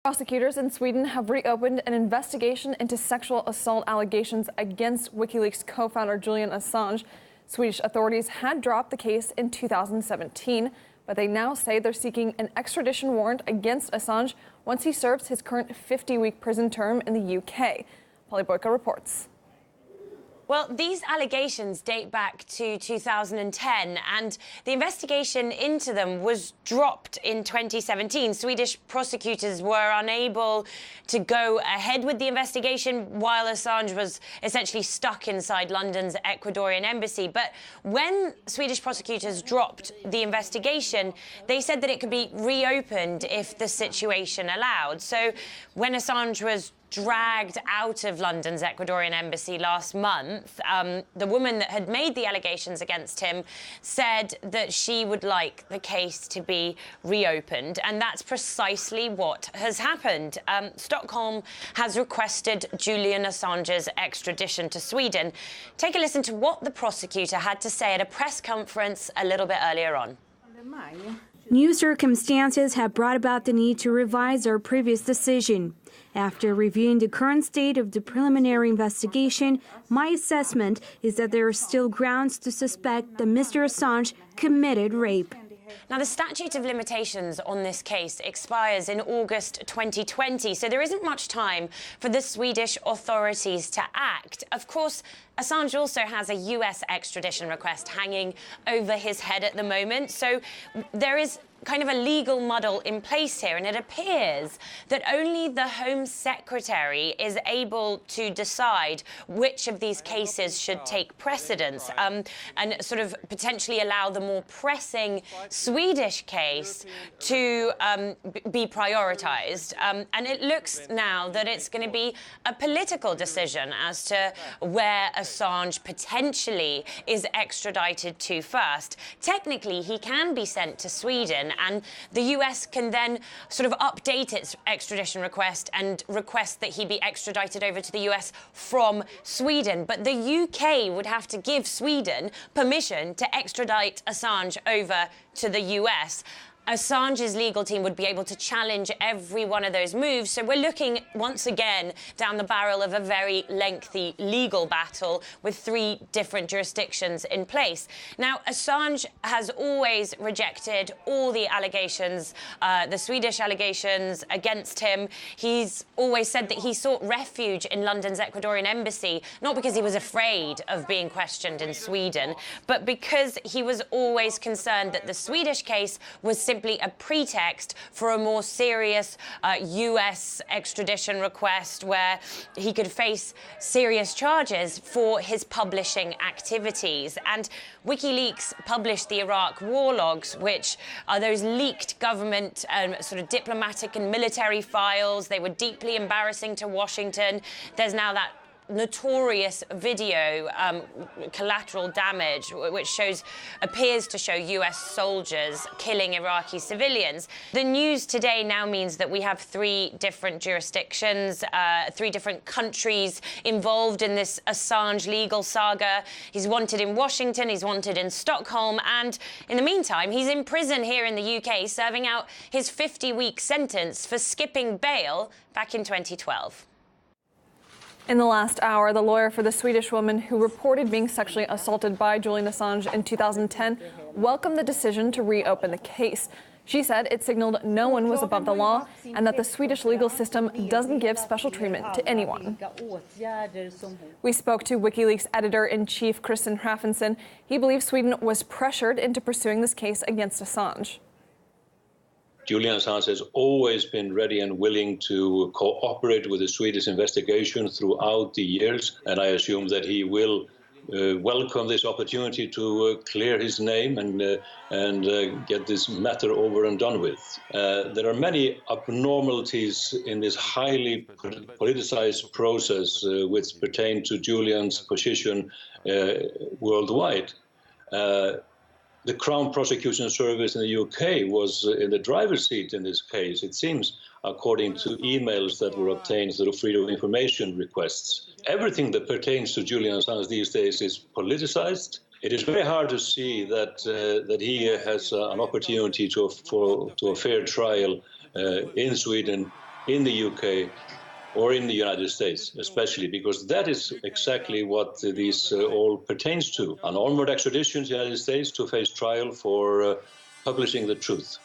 Prosecutors in Sweden have reopened an investigation into sexual assault allegations against WikiLeaks co-founder Julian Assange. Swedish authorities had dropped the case in 2017, but they now say they're seeking an extradition warrant against Assange once he serves his current 50-week prison term in the UK. Polly Boyka reports. Well, these allegations date back to 2010, and the investigation into them was dropped in 2017. Swedish prosecutors were unable to go ahead with the investigation while Assange was essentially stuck inside London's Ecuadorian embassy. But when Swedish prosecutors dropped the investigation, they said that it could be reopened if the situation allowed. So when Assange was dragged out of London's Ecuadorian embassy last month, the woman that had made the allegations against him said that she would like the case to be reopened, and that's precisely what has happened. Stockholm has requested Julian Assange's extradition to Sweden. Take a listen to what the prosecutor had to say at a press conference a little bit earlier on. New circumstances have brought about the need to revise our previous decision. After reviewing the current state of the preliminary investigation, my assessment is that there are still grounds to suspect that Mr. Assange committed rape. Now, the statute of limitations on this case expires in August 2020, so there isn't much time for the Swedish authorities to act. Of course, Assange also has a US extradition request hanging over his head at the moment, so there is kind of a legal muddle in place here, and it appears that only the Home Secretary is able to decide which of these cases should take precedence, and sort of potentially allow the more pressing Swedish case to be prioritized. And it looks now that it's going to be a political decision as to where Assange potentially is extradited to first. Technically, he can be sent to Sweden, and the US can then sort of update its extradition request and request that he be extradited over to the US from Sweden. But the UK would have to give Sweden permission to extradite Assange over to the US. Assange's legal team would be able to challenge every one of those moves. So we're looking once again down the barrel of a very lengthy legal battle with 3 different jurisdictions in place. Now, Assange has always rejected all the allegations, the Swedish allegations against him. He's always said that he sought refuge in London's Ecuadorian embassy, not because he was afraid of being questioned in Sweden, but because he was always concerned that the Swedish case was simply a pretext for a more serious US extradition request where he could face serious charges for his publishing activities. And WikiLeaks published the Iraq war logs, which are those leaked government sort of diplomatic and military files. They were deeply embarrassing to Washington. There's now that notorious video, Collateral Damage, which appears to show US soldiers killing Iraqi civilians. The news today now means that we have 3 different jurisdictions, 3 different countries involved in this Assange legal saga. He's wanted in Washington, he's wanted in Stockholm, and in the meantime, he's in prison here in the UK, serving out his 50-week sentence for skipping bail back in 2012. In the last hour, the lawyer for the Swedish woman who reported being sexually assaulted by Julian Assange in 2010 welcomed the decision to reopen the case. She said it signaled no one was above the law and that the Swedish legal system doesn't give special treatment to anyone. We spoke to WikiLeaks editor-in-chief Kristen Hrafnsson. He believes Sweden was pressured into pursuing this case against Assange. Julian Assange has always been ready and willing to cooperate with the Swedish investigation throughout the years, and I assume that he will welcome this opportunity to clear his name and get this matter over and done with. There are many abnormalities in this highly politicized process which pertain to Julian's position worldwide. The Crown Prosecution Service in the UK was in the driver's seat in this case, it seems, according to emails that were obtained through Freedom of Information requests. Everything that pertains to Julian Assange these days is politicized. It is very hard to see that he has an opportunity to a fair trial in Sweden in the UK or in the United States, especially, because that is exactly what these all pertains to. An onward extradition to the United States to face trial for publishing the truth.